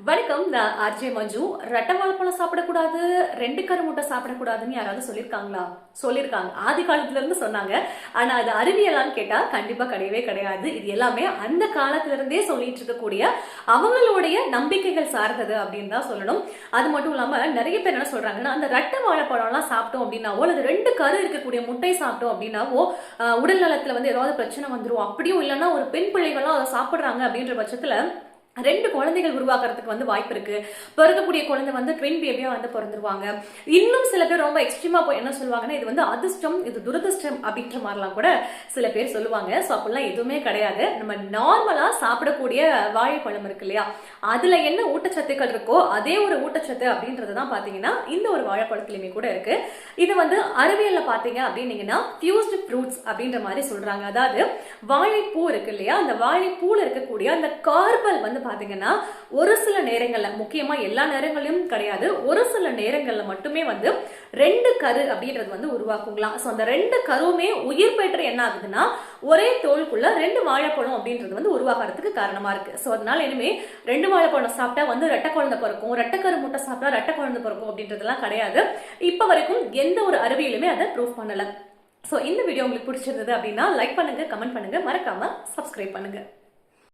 வணக்கம். நான் ஆர்ஜே மஞ்சு. ரெட்டை வாழைப்பழம் சாப்பிடக்கூடாது, 2 கரு முட்டை சாப்பிடக்கூடாதுன்னு யாராவது சொல்லியிருக்காங்களா? சொல்லியிருக்காங்க. ஆதி காலத்துல இருந்து சொன்னாங்க. ஆனா அது அறிவியலான்னு கேட்டா கண்டிப்பா கிடையவே கிடையாது. இது எல்லாமே அந்த காலத்துல இருந்தே சொல்லிட்டு இருக்கக்கூடிய அவங்களுடைய நம்பிக்கைகள் சார்ந்தது அப்படின்னு தான் சொல்லணும். அது மட்டும் இல்லாம நிறைய பேர் என்ன சொல்றாங்கன்னா, அந்த ரெட்டை வாழைப்பழம் எல்லாம் சாப்பிட்டோம் அப்படின்னாவோ அல்லது 2 கரு இருக்கக்கூடிய முட்டை சாப்பிட்டோம் அப்படின்னாவோ உடல் நலத்துல வந்து ஏதாவது பிரச்சனை வந்துரும். அப்படியும் இல்லைன்னா ஒரு பெண் பிள்ளைகளும் அதை சாப்பிடுறாங்க அப்படின்ற பட்சத்துல 2 குழந்தைகள் உருவாக்குறதுக்கு வந்து வாய்ப்பு இருக்கு. பிறக்கக்கூடிய குழந்தை வந்து ட்வின் பேபியா வந்து பிறந்துருவாங்க. இன்னும் சில பேர் ரொம்ப எக்ஸ்ட்ரீமா போய் என்ன சொல்லுவாங்கன்னா, இது வந்து அதிர்ஷ்டம், இது துரதிர்ஷ்டம் அப்படின்ற மாதிரிலாம் கூட சில பேர் சொல்லுவாங்க. ஸோ அப்படிலாம் எதுவுமே கிடையாது. நம்ம நார்மலா சாப்பிடக்கூடிய வாழைப்பழம் இருக்கு இல்லையா, அதுல என்ன ஊட்டச்சத்துக்கள் இருக்கோ அதே ஒரு ஊட்டச்சத்து அப்படின்றது தான் பாத்தீங்கன்னா இந்த ஒரு வாழைப்பழத்திலுமே கூட இருக்கு. இது வந்து அறிவியல்ல பாத்தீங்க அப்படின்னீங்கன்னா ஃபியூஸ்டு ஃப்ரூட்ஸ் அப்படின்ற மாதிரி சொல்றாங்க. அதாவது வாழைப்பூ இருக்கு இல்லையா, அந்த வாழைப்பூல இருக்கக்கூடிய அந்த கார்பல் வந்து பாத்தீங்கன்னா ஒரு சில நேரங்கள்ல, முக்கியமா எல்லா நேரங்களிலும் கிடையாது, ஒரு சில நேரங்கள்ல மட்டுமே வந்து 2 கரு அப்படின்றது வந்து உருவாக்குங்களாம். சோ அந்த 2 கருவுமே உயிர் பெற்று என்ன ஆகுதுன்னா ஒரே தோலுக்குள்ள 2 வாழைப்பழம் அப்படின்றது வந்து உருவாக்குறதுக்கு காரணமா இருக்கு. சோ அதனால இனிமே 2 வாழைப்பழம் சாப்பிட்டா வந்து ரெட்டை குழந்தை பிறக்கும், ரெட்டை கரு முட்டை சாப்பிட்டா ரெட்டை குழந்தை பிறக்கும் அப்படின்றதெல்லாம் கிடையாது. இப்ப வரைக்கும் எந்த ஒரு அறிவியலுமே அதை ப்ரூவ் பண்ணல. சோ இந்த வீடியோ உங்களுக்கு பிடிச்சிருந்தது அப்படின்னா லைக் பண்ணுங்க, கமெண்ட் பண்ணுங்க, மறக்காம சப்ஸ்கிரைப் பண்ணுங்க.